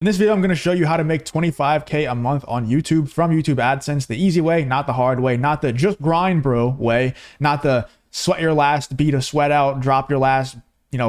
In this video, I'm going to show you how to make 25K a month on YouTube from YouTube AdSense, the easy way, not the hard way, not the just grind bro way, not the sweat your last bead of sweat out, drop your last,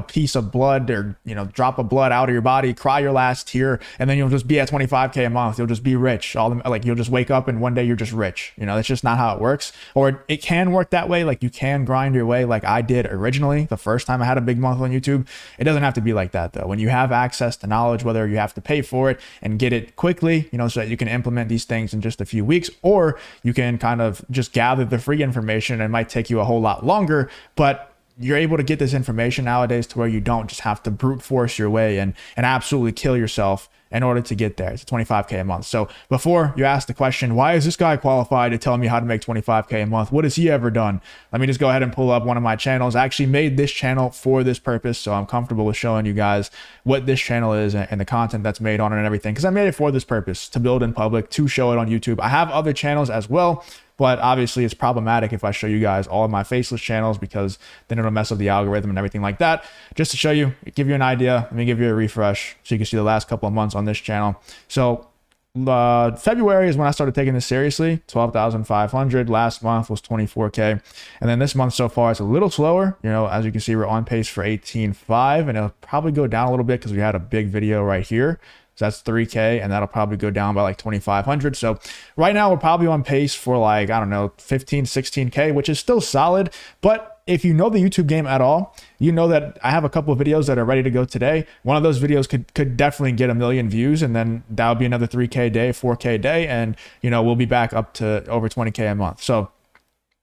piece of blood or, drop a blood out of your body, cry your last tear, and then you'll just be at 25K a month. You'll just be rich. You'll just wake up and one day you're just rich. That's just not how it works. Or it can work that way. Like you can grind your way like I did originally. The first time I had a big month on YouTube, it doesn't have to be like that though. When you have access to knowledge, whether you have to pay for it and get it quickly, so that you can implement these things in just a few weeks, or you can kind of just gather the free information and it might take you a whole lot longer, but you're able to get this information nowadays to where you don't just have to brute force your way and absolutely kill yourself in order to get there. It's 25K a month. So before you ask the question, why is this guy qualified to tell me how to make 25K a month? What has he ever done? Let me just go ahead and pull up one of my channels. I actually made this channel for this purpose. So I'm comfortable with showing you guys what this channel is and the content that's made on it and everything, because I made it for this purpose, to build in public, to show it on YouTube. I have other channels as well, but obviously it's problematic if I show you guys all of my faceless channels, because then it'll mess up the algorithm and everything like that. Just to show you, give you an idea, let me give you a refresh so you can see the last couple of months on this channel. So February is when I started taking this seriously, 12,500. Last month was 24K. And then this month so far, it's a little slower. As you can see, we're on pace for 18.5, and it'll probably go down a little bit because we had a big video right here. So that's 3K, and that'll probably go down by like 2,500. So right now we're probably on pace for like, I don't know, 15, 16K, which is still solid. But if you know the YouTube game at all, you know that I have a couple of videos that are ready to go today. One of those videos could definitely get 1 million views, and then that would be another 3K day, 4K day, and we'll be back up to over 20K a month. So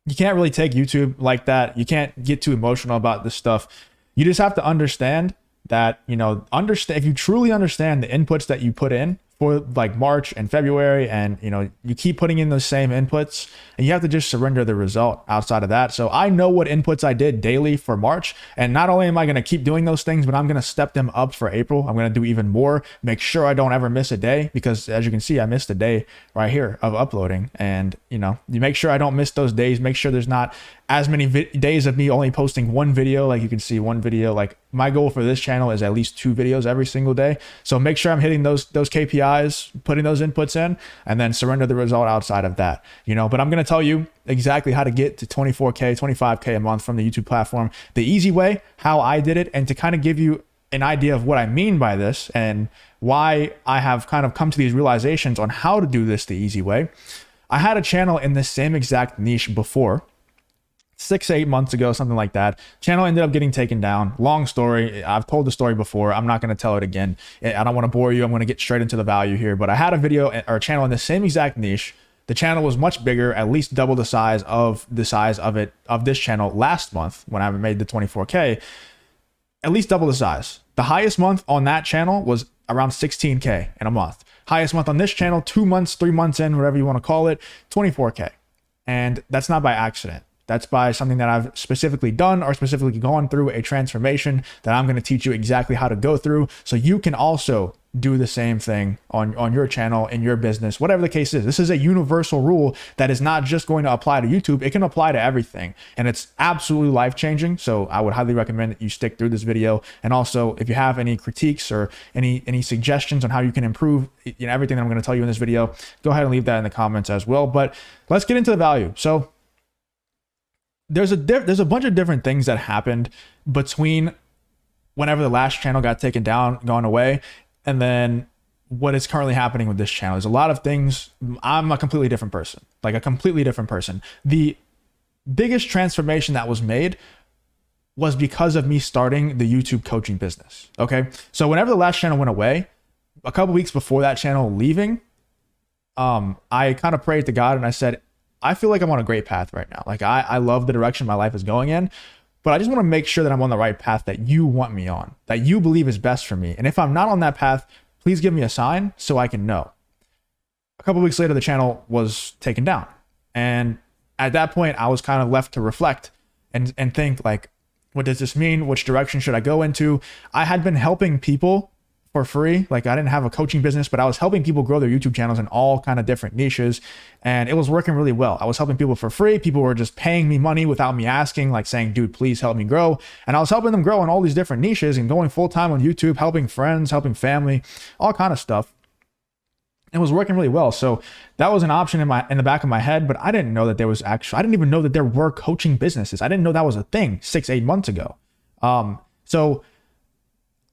you can't really take YouTube like that. You can't get too emotional about this stuff. You just have to understand that, if you truly understand the inputs that you put in for like March and February, and you keep putting in those same inputs, and you have to just surrender the result outside of that. So I know what inputs I did daily for March, and not only am I going to keep doing those things, but I'm going to step them up for April. I'm going to do even more, make sure I don't ever miss a day, because as you can see, I missed a day right here of uploading. And you make sure I don't miss those days, make sure there's not as many days of me only posting one video. Like you can see, one video, like my goal for this channel is at least 2 videos every single day. So make sure I'm hitting those KPIs, putting those inputs in, and then surrender the result outside of that. But I'm going to tell you exactly how to get to 24K, 25K a month from the YouTube platform, the easy way, how I did it, and to kind of give you an idea of what I mean by this and why I have kind of come to these realizations on how to do this the easy way. I had a channel in the same exact niche before, 6 to 8 months ago, something like that. Channel ended up getting taken down. Long story. I've told the story before. I'm not going to tell it again. I don't want to bore you. I'm going to get straight into the value here. But I had a video or a channel in the same exact niche. The channel was much bigger, at least double the size of this channel last month when I made the 24K. At least double the size. The highest month on that channel was around 16K in a month. Highest month on this channel, 2 months, 3 months in, whatever you want to call it, 24K. And that's not by accident. That's by something that I've specifically done or specifically gone through a transformation that I'm going to teach you exactly how to go through, so you can also do the same thing on your channel, in your business, whatever the case is. This is a universal rule that is not just going to apply to YouTube. It can apply to everything, and it's absolutely life-changing. So I would highly recommend that you stick through this video. And also, if you have any critiques or any suggestions on how you can improve everything that I'm going to tell you in this video, go ahead and leave that in the comments as well. But let's get into the value. So there's a bunch of different things that happened between whenever the last channel got taken down, gone away, and then what is currently happening with this channel. There's a lot of things. I'm a completely different person, like a completely different person. The biggest transformation that was made was because of me starting the YouTube coaching business. Okay. So whenever the last channel went away, a couple weeks before that channel leaving, I kind of prayed to God and I said, I feel like I'm on a great path right now. Like I love the direction my life is going in, but I just want to make sure that I'm on the right path that you want me on, that you believe is best for me. And if I'm not on that path, please give me a sign so I can know. A couple weeks later, the channel was taken down. And at that point, I was kind of left to reflect and think like, what does this mean? Which direction should I go into? I had been helping people for free. Like I didn't have a coaching business, but I was helping people grow their YouTube channels in all kind of different niches. And it was working really well. I was helping people for free. People were just paying me money without me asking, like saying, dude, please help me grow. And I was helping them grow in all these different niches and going full time on YouTube, helping friends, helping family, all kind of stuff. It was working really well. So that was an option in the back of my head, but I didn't know that there was I didn't even know that there were coaching businesses. I didn't know that was a thing 6-8 months ago. So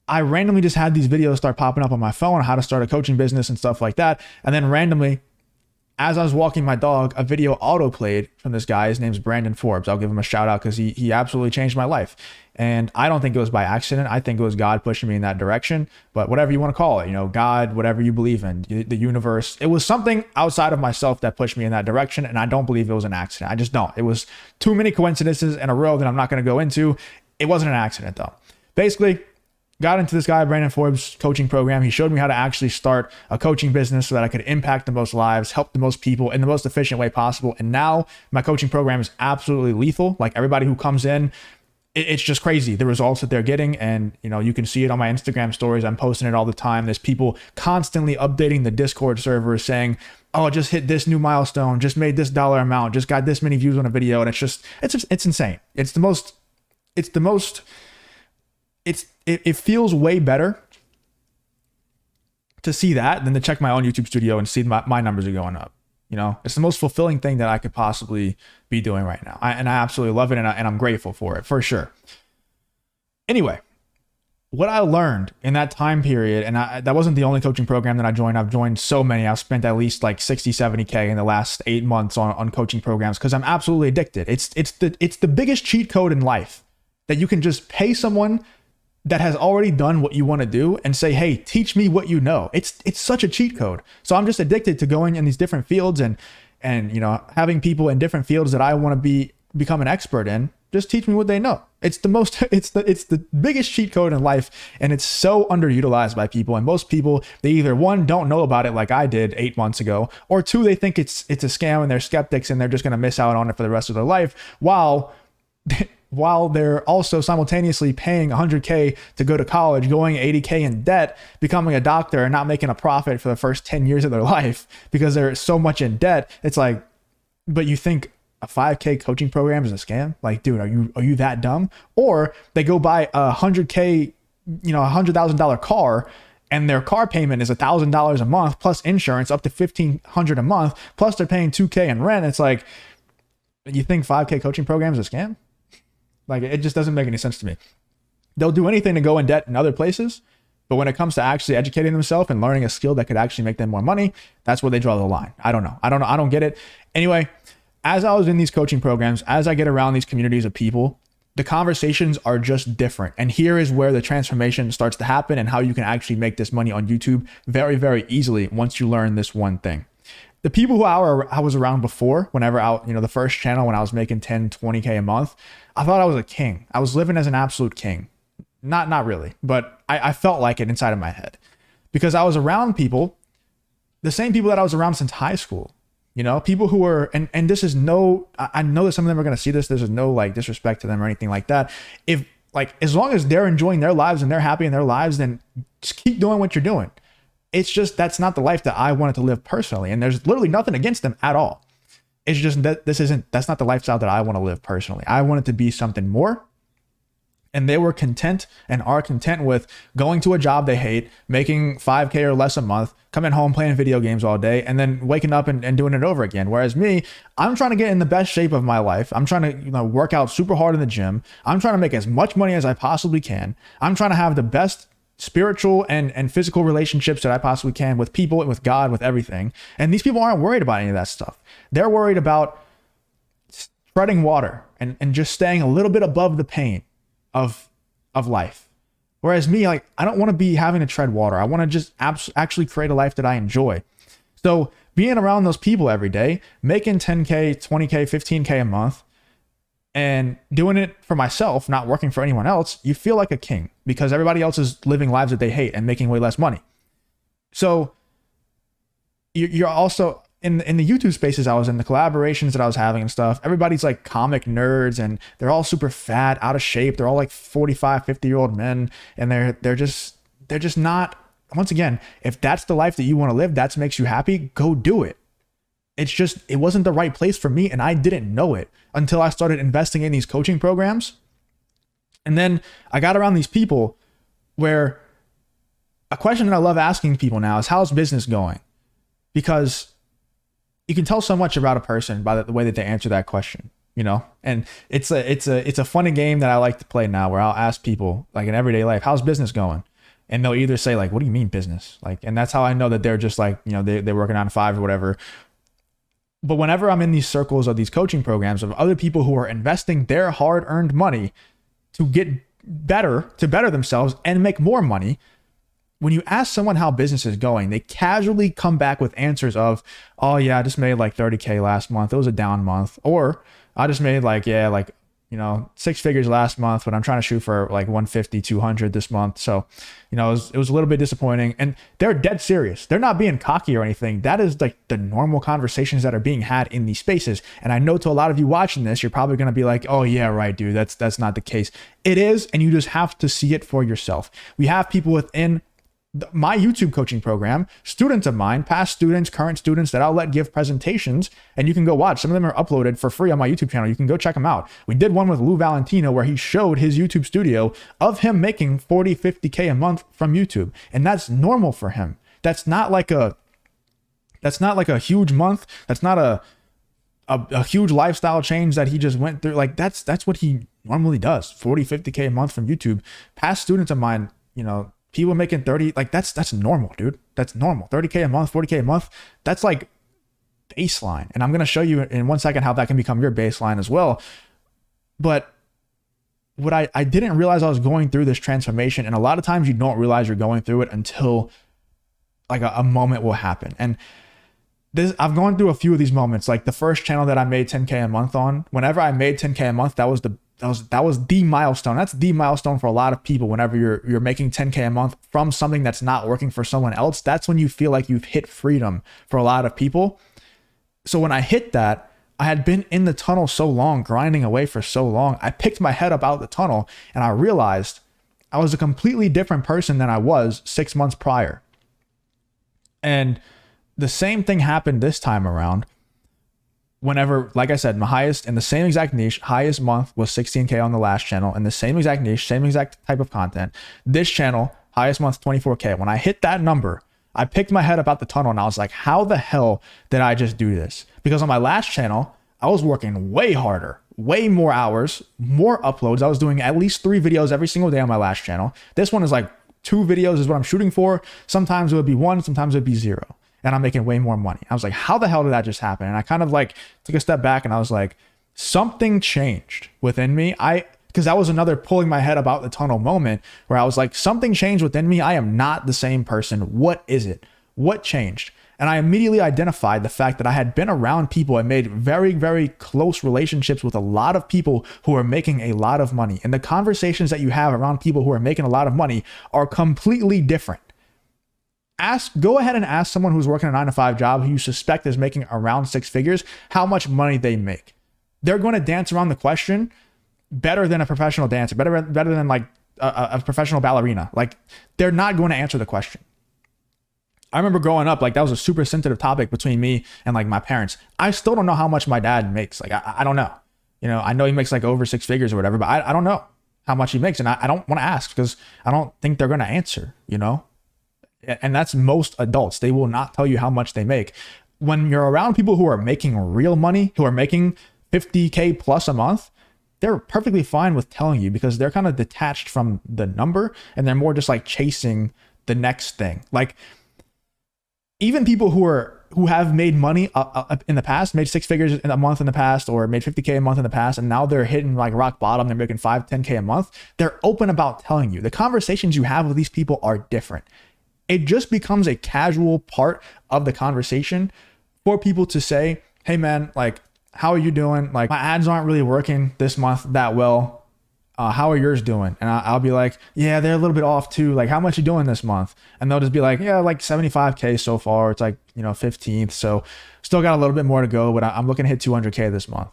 I randomly just had these videos start popping up on my phone on how to start a coaching business and stuff like that. And then randomly, as I was walking my dog, a video auto played from this guy. His name's Brandon Forbes. I'll give him a shout out because he absolutely changed my life. And I don't think it was by accident. I think it was God pushing me in that direction. But whatever you want to call it, God, whatever you believe in, the universe, it was something outside of myself that pushed me in that direction. And I don't believe it was an accident. I just don't. It was too many coincidences in a row that I'm not going to go into. It wasn't an accident though. Basically, got into this guy, Brandon Forbes coaching program. He showed me how to actually start a coaching business so that I could impact the most lives, help the most people in the most efficient way possible. And now my coaching program is absolutely lethal. Like everybody who comes in, it's just crazy, the results that they're getting. And, you can see it on my Instagram stories. I'm posting it all the time. There's people constantly updating the Discord server saying, oh, just hit this new milestone, just made this dollar amount, just got this many views on a video. And it's insane. It feels way better to see that than to check my own YouTube studio and see my numbers are going up. It's the most fulfilling thing that I could possibly be doing right now. And I absolutely love it. And I'm grateful for it for sure. Anyway, what I learned in that time period, and that wasn't the only coaching program that I joined. I've joined so many. I've spent at least like 60, 70K in the last 8 months on coaching programs because I'm absolutely addicted. It's the biggest cheat code in life that you can just pay someone that has already done what you want to do and say, hey, teach me what you know. It's such a cheat code. So I'm just addicted to going in these different fields and having people in different fields that I want to become an expert in, just teach me what they know. It's the biggest cheat code in life, and it's so underutilized by people. And most people, they either one, don't know about it like I did 8 months ago, or two, they think it's a scam and they're skeptics and they're just going to miss out on it for the rest of their life while they're also simultaneously paying 100K to go to college, going 80K in debt, becoming a doctor and not making a profit for the first 10 years of their life because they're so much in debt. It's like, but you think a 5K coaching program is a scam? Like, dude, are you that dumb? Or they go buy a 100K, $100,000 car, and their car payment is $1,000 a month plus insurance up to $1,500 a month, plus they're paying 2K in rent. It's like, you think 5K coaching program is a scam? Like, it just doesn't make any sense to me. They'll do anything to go in debt in other places, but when it comes to actually educating themselves and learning a skill that could actually make them more money, that's where they draw the line. I don't know. I don't get it. Anyway, as I was in these coaching programs, as I get around these communities of people, the conversations are just different. And here is where the transformation starts to happen and how you can actually make this money on YouTube very, very easily once you learn this one thing. The people who I was around before, whenever the first channel, when I was making 10, 20K a month, I thought I was a king. I was living as an absolute king. Not really, but I felt like it inside of my head because I was around people, the same people that I was around since high school, people who were, and this is I know that some of them are going to see this. This is no like disrespect to them or anything like that. If like, as long as they're enjoying their lives and they're happy in their lives, then just keep doing what you're doing. It's just, that's not the life that I wanted to live personally. And there's literally nothing against them at all. It's just that that's not the lifestyle that I want to live personally. I want it to be something more. And they were content and are content with going to a job they hate, making 5K or less a month, coming home playing video games all day, and then waking up and doing it over again. Whereas me, I'm trying to get in the best shape of my life. I'm trying to work out super hard in the gym. I'm trying to make as much money as I possibly can. I'm trying to have the best spiritual and physical relationships that I possibly can with people, with God, with everything. And these people aren't worried about any of that stuff. They're worried about treading water and just staying a little bit above the pain of life. Whereas me, like, I don't want to be having to tread water. I want to just actually create a life that I enjoy. So being around those people every day, making 10K, 20K, 15K a month, and doing it for myself, not working for anyone else, you feel like a king because everybody else is living lives that they hate and making way less money. So you're also in the YouTube spaces I was in, the collaborations that I was having and stuff, everybody's like comic nerds and they're all super fat, out of shape. They're all like 45, 50-year-old men. And they're just not once again, if that's the life that you want to live, that makes you happy, go do it. It's just, it wasn't the right place for me. And I didn't know it until I started investing in these coaching programs. And then I got around these people where a question that I love asking people now is, how's business going? Because you can tell so much about a person by the way that they answer that question, you know? And it's a funny game that I like to play now, where I'll ask people like in everyday life, how's business going? And they'll either say like, what do you mean business? Like, and that's how I know that they're just like, you know, they're working on 5 or whatever. But whenever I'm in these circles of these coaching programs of other people who are investing their hard-earned money to get better, to better themselves and make more money, when you ask someone how business is going, they casually come back with answers of, oh yeah, I just made like 30K last month. It was a down month. Or I just made like, yeah, like, you know, 6 figures last month, but I'm trying to shoot for like 150, 200 this month. So, you know, it was a little bit disappointing. And they're dead serious. They're not being cocky or anything. That is like the normal conversations that are being had in these spaces. And I know to a lot of you watching this, you're probably going to be like, oh yeah, right, dude, that's not the case. It is. And you just have to see it for yourself. We have people within my YouTube coaching program, students of mine, past students, current students that I'll let give presentations, and you can go watch. Some of them are uploaded for free on my YouTube channel. You can go check them out. We did one with Lou Valentino where he showed his YouTube studio of him making 40, 50K a month from YouTube. And that's normal for him. That's not like a huge month. That's not a huge lifestyle change that he just went through. Like that's what he normally does. 40, 50K a month from YouTube. Past students of mine, you know, people making 30, like that's normal, dude. That's normal. 30K a month, 40K a month. That's like baseline. And I'm going to show you in 1 second how that can become your baseline as well. But what I didn't realize I was going through this transformation. And a lot of times you don't realize you're going through it until like a moment will happen. And I've gone through a few of these moments. Like the first channel that I made 10K a month on, whenever I made 10K a month, that was the milestone. That's the milestone for a lot of people. Whenever you're making 10K a month from something that's not working for someone else, that's when you feel like you've hit freedom for a lot of people. So when I hit that, I had been in the tunnel so long, grinding away for so long. I picked my head up out of the tunnel and I realized I was a completely different person than I was 6 months prior. And the same thing happened this time around. Whenever, like I said, my highest in the same exact niche, highest month was 16K on the last channel, in the same exact niche, same exact type of content. This channel, highest month, 24K. When I hit that number, I picked my head up out the tunnel and I was like, how the hell did I just do this? Because on my last channel, I was working way harder, way more hours, more uploads. I was doing at least 3 videos every single day on my last channel. This one is like 2 videos is what I'm shooting for. Sometimes it would be 1, sometimes it would be 0. And I'm making way more money. I was like, how the hell did that just happen? And I kind of like took a step back and I was like, something changed within me. Because that was another pulling my head about the tunnel moment where I was like, something changed within me. I am not the same person. What is it? What changed? And I immediately identified the fact that I had been around people and made very, very close relationships with a lot of people who are making a lot of money. And the conversations that you have around people who are making a lot of money are completely different. Go ahead and ask someone who's working a 9-to-5 job who you suspect is making around 6 figures, how much money they make. They're going to dance around the question better than a professional dancer, better than like a professional ballerina. Like they're not going to answer the question. I remember growing up, like that was a super sensitive topic between me and like my parents. I still don't know how much my dad makes. Like I don't know. You know, I know he makes like over 6 figures or whatever, but I don't know how much he makes. And I don't want to ask because I don't think they're going to answer, you know? And that's most adults. They will not tell you how much they make. When you're around people who are making real money, who are making 50K plus a month, they're perfectly fine with telling you because they're kind of detached from the number and they're more just like chasing the next thing. Like even people who have made money in the past, made 6 figures in a month in the past, or made 50K a month in the past, and now they're hitting like rock bottom, they're making 5, 10K a month. They're open about telling you. The conversations you have with these people are different. It just becomes a casual part of the conversation for people to say, hey man, like, how are you doing? Like my ads aren't really working this month that well. How are yours doing? And I'll be like, yeah, they're a little bit off too. Like, how much you doing this month? And they'll just be like, yeah, like 75K so far. It's like, 15th. So still got a little bit more to go, but I'm looking to hit 200K this month.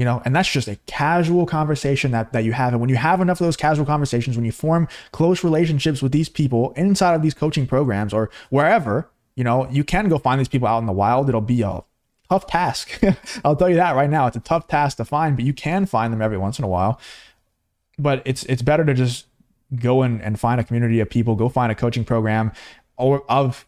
and that's just a casual conversation that you have. And when you have enough of those casual conversations, when you form close relationships with these people inside of these coaching programs or wherever, you can go find these people out in the wild. It'll be a tough task. I'll tell you that right now. It's a tough task to find, but you can find them every once in a while. But it's better to just go and find a community of people, go find a coaching program or of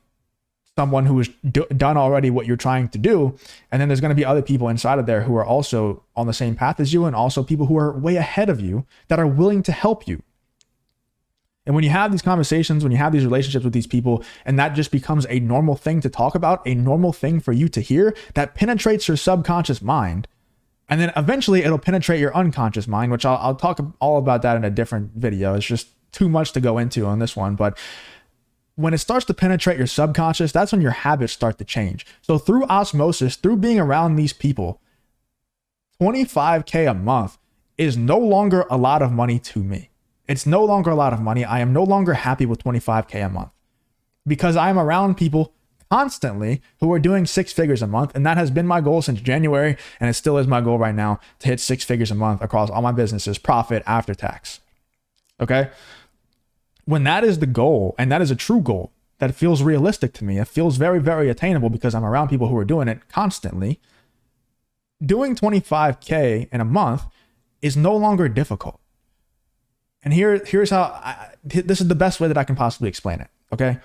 someone who has done already what you're trying to do. And then there's going to be other people inside of there who are also on the same path as you, and also people who are way ahead of you that are willing to help you. And when you have these conversations, when you have these relationships with these people, and that just becomes a normal thing to talk about, a normal thing for you to hear, that penetrates your subconscious mind. And then eventually it'll penetrate your unconscious mind, which I'll talk all about that in a different video. It's just too much to go into on this one. But when it starts to penetrate your subconscious, that's when your habits start to change. So through osmosis, through being around these people, 25K a month is no longer a lot of money to me. It's no longer a lot of money. I am no longer happy with 25K a month because I am around people constantly who are doing 6 figures a month. And that has been my goal since January. And it still is my goal right now to hit 6 figures a month across all my businesses, profit after tax. Okay. When that is the goal, and that is a true goal that feels realistic to me, it feels very, very attainable because I'm around people who are doing it constantly. Doing 25K in a month is no longer difficult. And here's how this is the best way that I can possibly explain it. Okay.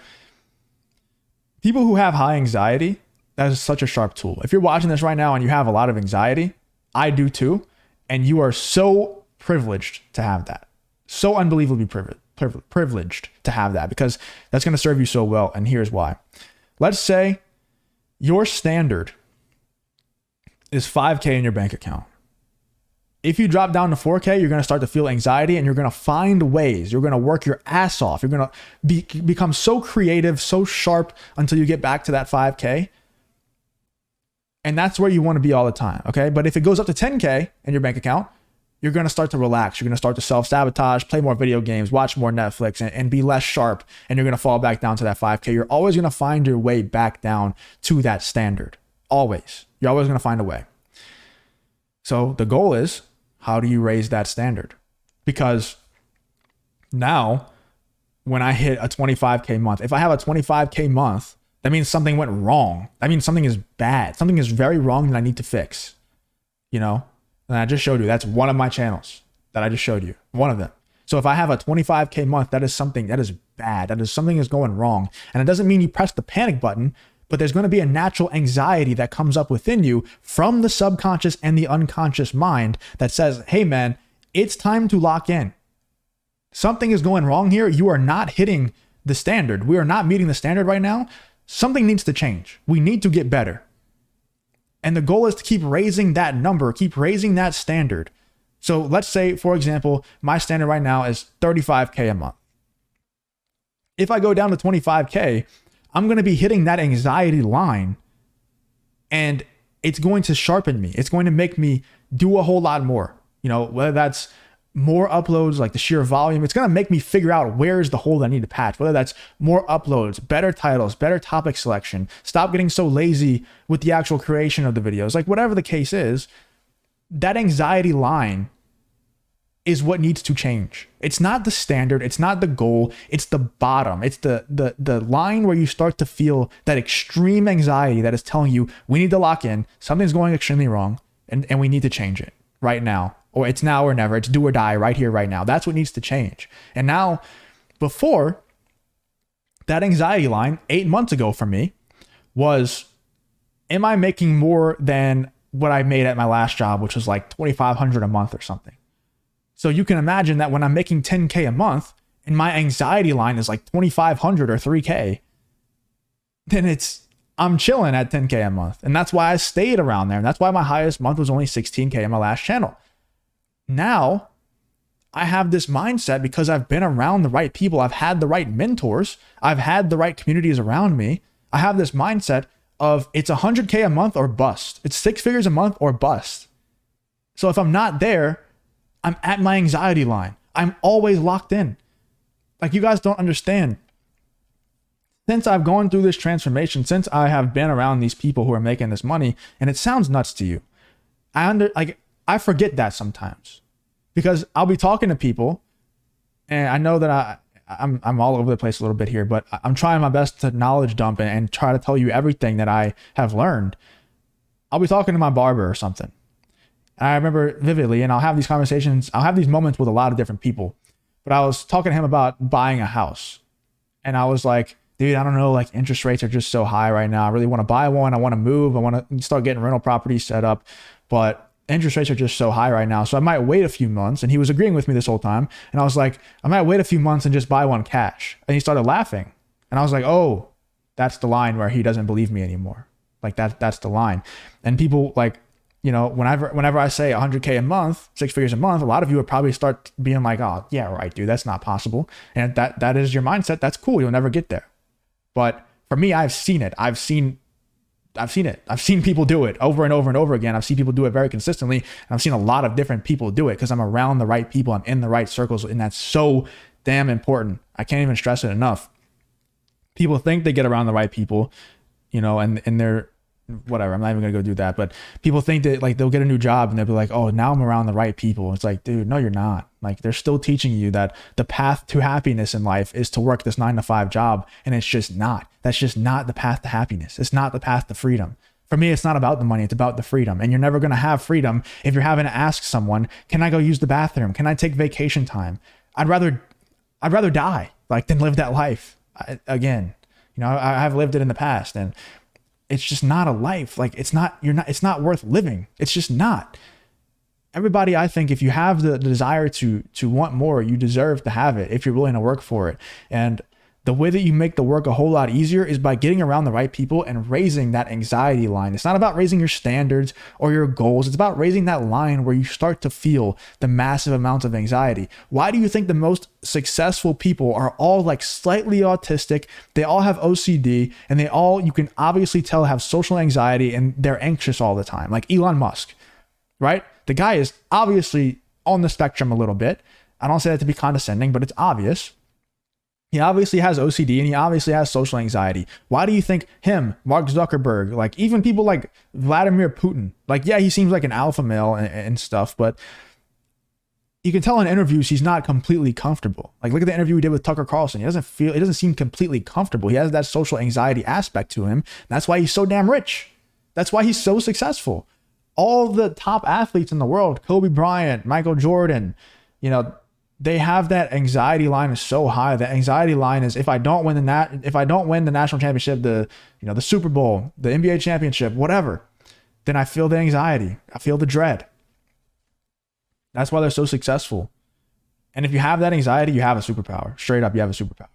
People who have high anxiety, that is such a sharp tool. If you're watching this right now and you have a lot of anxiety, I do too. And you are so privileged to have that. So unbelievably privileged to have that, because that's going to serve you so well. And here's why. Let's say your standard is 5K in your bank account. If you drop down to 4K, you're going to start to feel anxiety, and you're going to find ways. You're going to work your ass off. You're going to become so creative, so sharp until you get back to that 5K. And that's where you want to be all the time. Okay. But if it goes up to 10K in your bank account, you're going to start to relax. You're going to start to self-sabotage, play more video games, watch more Netflix, and be less sharp. And you're going to fall back down to that 5K. You're always going to find your way back down to that standard. Always. You're always going to find a way. So the goal is, how do you raise that standard? Because now, when I hit a 25K month, if I have a 25K month, that means something went wrong. That means something is bad. Something is very wrong that I need to fix. And I just showed you, that's one of my channels that I just showed you, one of them. So if I have a 25K month, that is something that is bad. That is something is going wrong. And it doesn't mean you press the panic button, but there's going to be a natural anxiety that comes up within you from the subconscious and the unconscious mind that says, hey man, it's time to lock in. Something is going wrong here. You are not hitting the standard. We are not meeting the standard right now. Something needs to change. We need to get better. And the goal is to keep raising that number, keep raising that standard. So let's say, for example, my standard right now is 35K a month. If I go down to 25K, I'm going to be hitting that anxiety line, and it's going to sharpen me. It's going to make me do a whole lot more, whether that's more uploads, like the sheer volume. It's going to make me figure out where's the hole that I need to patch, whether that's more uploads, better titles, better topic selection, stop getting so lazy with the actual creation of the videos, like whatever the case is. That anxiety line is what needs to change. It's not the standard. It's not the goal. It's the bottom. It's the line where you start to feel that extreme anxiety that is telling you we need to lock in. Something's going extremely wrong, and we need to change it right now. Or it's now or never. It's do or die right here, right now. That's what needs to change. And now, before, that anxiety line 8 months ago for me was, am I making more than what I made at my last job, which was like $2,500 a month or something? So you can imagine that when I'm making 10K a month and my anxiety line is like 2,500 or 3K, then I'm chilling at 10K a month. And that's why I stayed around there. And that's why my highest month was only 16K in my last channel. Now I have this mindset because I've been around the right people. I've had the right mentors. I've had the right communities around me. I have this mindset of it's 100K a month or bust. It's 6 figures a month or bust. So if I'm not there, I'm at my anxiety line. I'm always locked in. Like, you guys don't understand. Since I've gone through this transformation, since I have been around these people who are making this money, and it sounds nuts to you, I forget that sometimes because I'll be talking to people and I know that I'm all over the place a little bit here, but I'm trying my best to knowledge dump and try to tell you everything that I have learned. I'll be talking to my barber or something. And I remember vividly, and I'll have these conversations, I'll have these moments with a lot of different people, but I was talking to him about buying a house. And I was like, dude, I don't know, like interest rates are just so high right now. I really want to buy one. I want to move. I want to start getting rental properties set up, but interest rates are just so high right now. So I might wait a few months. And he was agreeing with me this whole time. And I was like, I might wait a few months and just buy one cash. And he started laughing. And I was like, oh, that's the line where he doesn't believe me anymore. Like that's the line. And people like, you know, whenever I say 100K a month, 6 figures a month, a lot of you would probably start being like, oh yeah, right, dude, that's not possible. And that is your mindset. That's cool. You'll never get there. But for me, I've seen it. I've seen it. I've seen people do it over and over and over again. I've seen people do it very consistently. And I've seen a lot of different people do it because I'm around the right people. I'm in the right circles. And that's so damn important. I can't even stress it enough. People think they get around the right people, you know, and they're whatever. I'm not even going to go do that. But people think that like they'll get a new job and they'll be like, oh, now I'm around the right people. It's like, dude, no, you're not. Like they're still teaching you that the path to happiness in life is to work this 9-to-5 job. And it's just not. That's just not the path to happiness. It's not the path to freedom. For me, it's not about the money. It's about the freedom. And you're never going to have freedom if you're having to ask someone, can I go use the bathroom? Can I take vacation time? I'd rather die like than live that life again. You know, I've lived it in the past and it's just not a life. Like it's not worth living. It's just not. Everybody, I think if you have the desire to want more, you deserve to have it if you're willing to work for it. And the way that you make the work a whole lot easier is by getting around the right people and raising that anxiety line. It's not about raising your standards or your goals. It's about raising that line where you start to feel the massive amounts of anxiety. Why do you think the most successful people are all like slightly autistic? They all have OCD and they all, you can obviously tell, have social anxiety and they're anxious all the time. Like Elon Musk, right? The guy is obviously on the spectrum a little bit. I don't say that to be condescending, but it's obvious. He obviously has OCD and he obviously has social anxiety. Why do you think him, Mark Zuckerberg, like even people like Vladimir Putin, like, yeah, he seems like an alpha male and stuff, but you can tell in interviews he's not completely comfortable. Like look at the interview he did with Tucker Carlson. He doesn't seem completely comfortable. He has that social anxiety aspect to him. That's why he's so damn rich. That's why he's so successful. All the top athletes in the world, Kobe Bryant, Michael Jordan, you know, they have that anxiety line is so high. The anxiety line is if I don't win the national championship, the Super Bowl, the NBA championship, whatever, then I feel the anxiety. I feel the dread. That's why they're so successful. And if you have that anxiety, you have a superpower. Straight up, you have a superpower.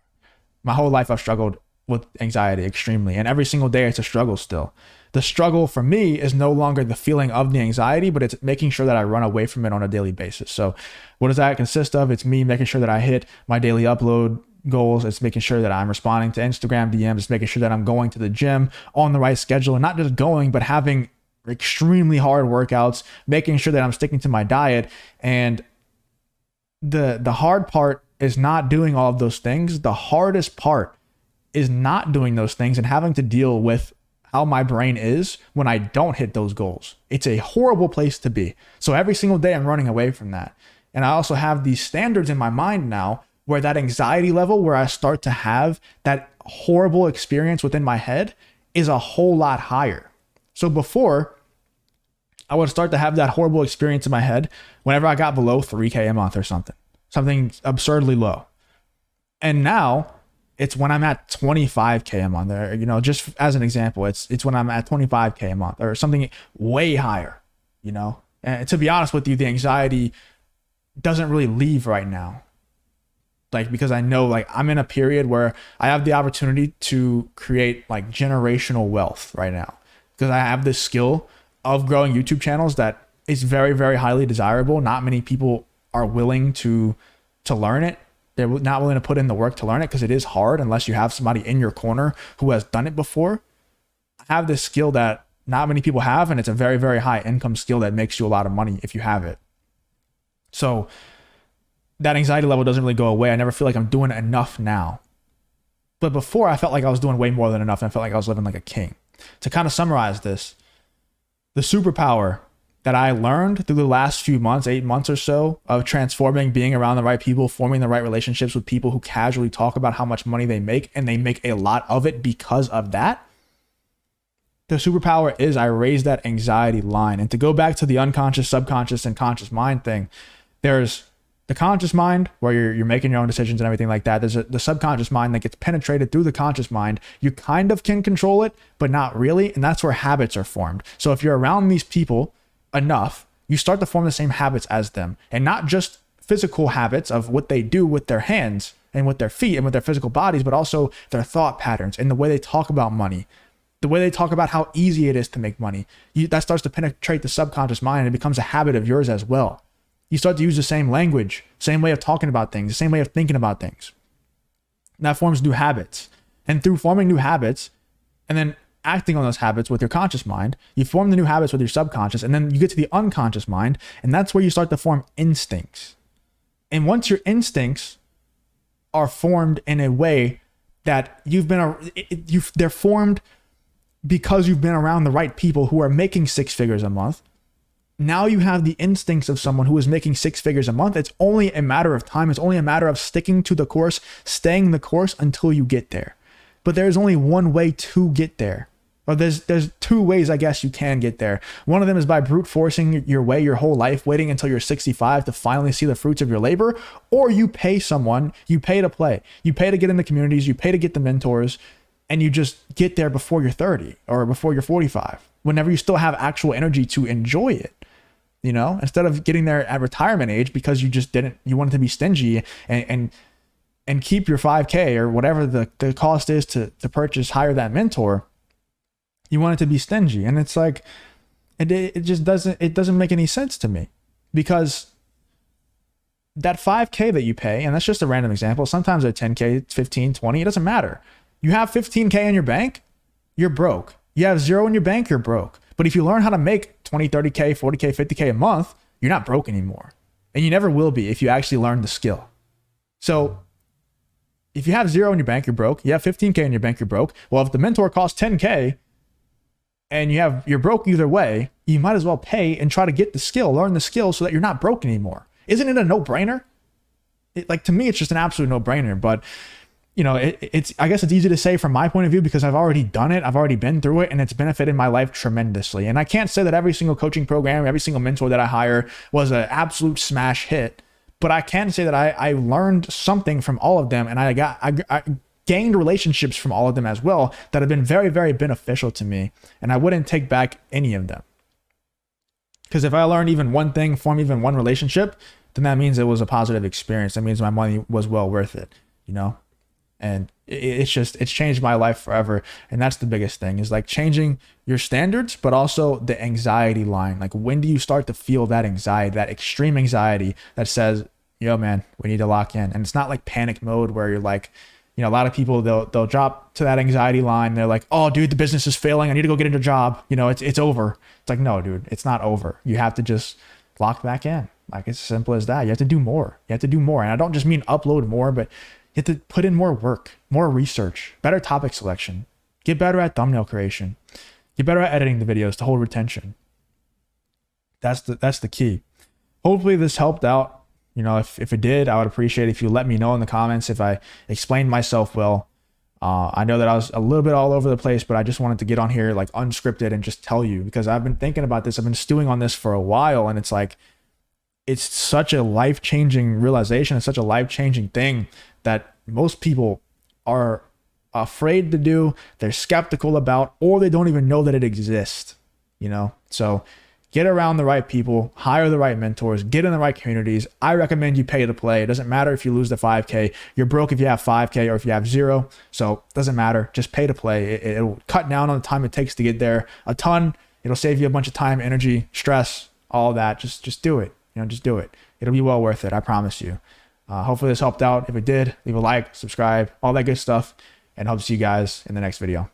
My whole life I've struggled with anxiety extremely, and every single day it's a struggle still. The struggle for me is no longer the feeling of the anxiety, but it's making sure that I run away from it on a daily basis. So what does that consist of? It's me making sure that I hit my daily upload goals. It's making sure that I'm responding to Instagram DMs. It's making sure that I'm going to the gym on the right schedule and not just going, but having extremely hard workouts, making sure that I'm sticking to my diet. And the hard part is not doing all of those things. The hardest part is not doing those things and having to deal with how my brain is when I don't hit those goals. It's a horrible place to be. So every single day I'm running away from that. And I also have these standards in my mind now where that anxiety level, where I start to have that horrible experience within my head, is a whole lot higher. So before, I would start to have that horrible experience in my head whenever I got below 3K a month or something absurdly low. And now it's when I'm at 25K a month, or, you know, just as an example, it's when I'm at 25K a month or something way higher, you know. And to be honest with you, the anxiety doesn't really leave right now. Like, because I know like I'm in a period where I have the opportunity to create like generational wealth right now, because I have this skill of growing YouTube channels that is very, very highly desirable. Not many people are willing to learn it. They're not willing to put in the work to learn it because it is hard unless you have somebody in your corner who has done it before. I have this skill that not many people have, and it's a very, very high income skill that makes you a lot of money if you have it. So that anxiety level doesn't really go away. I never feel like I'm doing enough now. But before, I felt like I was doing way more than enough, and I felt like I was living like a king. To kind of summarize this, the superpower that I learned through the last few months, 8 months or so, of transforming, being around the right people, forming the right relationships with people who casually talk about how much money they make, and they make a lot of it because of that. The superpower is I raise that anxiety line. And to go back to the unconscious, subconscious, and conscious mind thing, there's the conscious mind where you're making your own decisions and everything like that. There's the subconscious mind that gets penetrated through the conscious mind. You kind of can control it, but not really. And that's where habits are formed. So if you're around these people enough, you start to form the same habits as them, and not just physical habits of what they do with their hands and with their feet and with their physical bodies, but also their thought patterns and the way they talk about money, the way they talk about how easy it is to make money. That starts to penetrate the subconscious mind, and it becomes a habit of yours as well. You start to use the same language, same way of talking about things, the same way of thinking about things. And that forms new habits. And through forming new habits and then acting on those habits with your conscious mind, you form the new habits with your subconscious, and then you get to the unconscious mind, and that's where you start to form instincts. And once your instincts are formed in a way that they're formed because you've been around the right people who are making 6 figures a month. Now you have the instincts of someone who is making 6 figures a month. It's only a matter of time. It's only a matter of sticking to the course, staying the course until you get there. But there's only one way to get there. Or there's 2 ways, I guess, you can get there. One of them is by brute forcing your way your whole life, waiting until you're 65 to finally see the fruits of your labor. Or you pay someone, you pay to play. You pay to get in the communities, you pay to get the mentors, and you just get there before you're 30 or before you're 45, whenever you still have actual energy to enjoy it. You know, instead of getting there at retirement age because you wanted to be stingy and keep your 5K or whatever the cost is to hire that mentor. You want it to be stingy. And it's like, it just doesn't make any sense to me, because that 5K that you pay, and that's just a random example. Sometimes they're 10K, 15, 20, it doesn't matter. You have 15K in your bank, you're broke. You have 0 in your bank, you're broke. But if you learn how to make 20, 30K, 40K, 50K a month, you're not broke anymore. And you never will be if you actually learn the skill. So if you have 0 in your bank, you're broke. You have 15K in your bank, you're broke. Well, if the mentor costs 10K and you're broke either way, you might as well pay and try to get the skill, learn the skill so that you're not broke anymore. Isn't it a no-brainer? To me, it's just an absolute no-brainer. But you know, I guess it's easy to say from my point of view because I've already done it. I've already been through it, and it's benefited my life tremendously. And I can't say that every single coaching program, every single mentor that I hire was an absolute smash hit, but I can say that I learned something from all of them, and I gained relationships from all of them as well that have been very, very beneficial to me. And I wouldn't take back any of them. Because if I learned even one thing, form even one relationship, then that means it was a positive experience. That means my money was well worth it, you know? And it's changed my life forever. And that's the biggest thing, is like changing your standards, but also the anxiety line. Like, when do you start to feel that anxiety, that extreme anxiety that says, yo, man, we need to lock in? And it's not like panic mode where you're like, you know, a lot of people, they'll drop to that anxiety line. They're like, oh, dude, the business is failing. I need to go get a job. You know, it's over. It's like, no, dude, it's not over. You have to just lock back in. Like, it's as simple as that. You have to do more. You have to do more. And I don't just mean upload more, but you have to put in more work, more research, better topic selection, get better at thumbnail creation, get better at editing the videos to hold retention. That's the key. Hopefully this helped out. You know, if it did, I would appreciate it if you let me know in the comments if I explained myself well. I know that I was a little bit all over the place, but I just wanted to get on here like unscripted and just tell you, because I've been thinking about this. I've been stewing on this for a while, and it's like, it's such a life-changing realization. It's such a life-changing thing that most people are afraid to do, they're skeptical about, or they don't even know that it exists, you know? So get around the right people, hire the right mentors, get in the right communities. I recommend you pay to play. It doesn't matter if you lose the 5K. You're broke if you have 5K or if you have 0. So it doesn't matter. Just pay to play. It'll cut down on the time it takes to get there a ton. It'll save you a bunch of time, energy, stress, all that. Just do it. You know, just do it. It'll be well worth it. I promise you. Hopefully this helped out. If it did, leave a like, subscribe, all that good stuff, and hope to see you guys in the next video.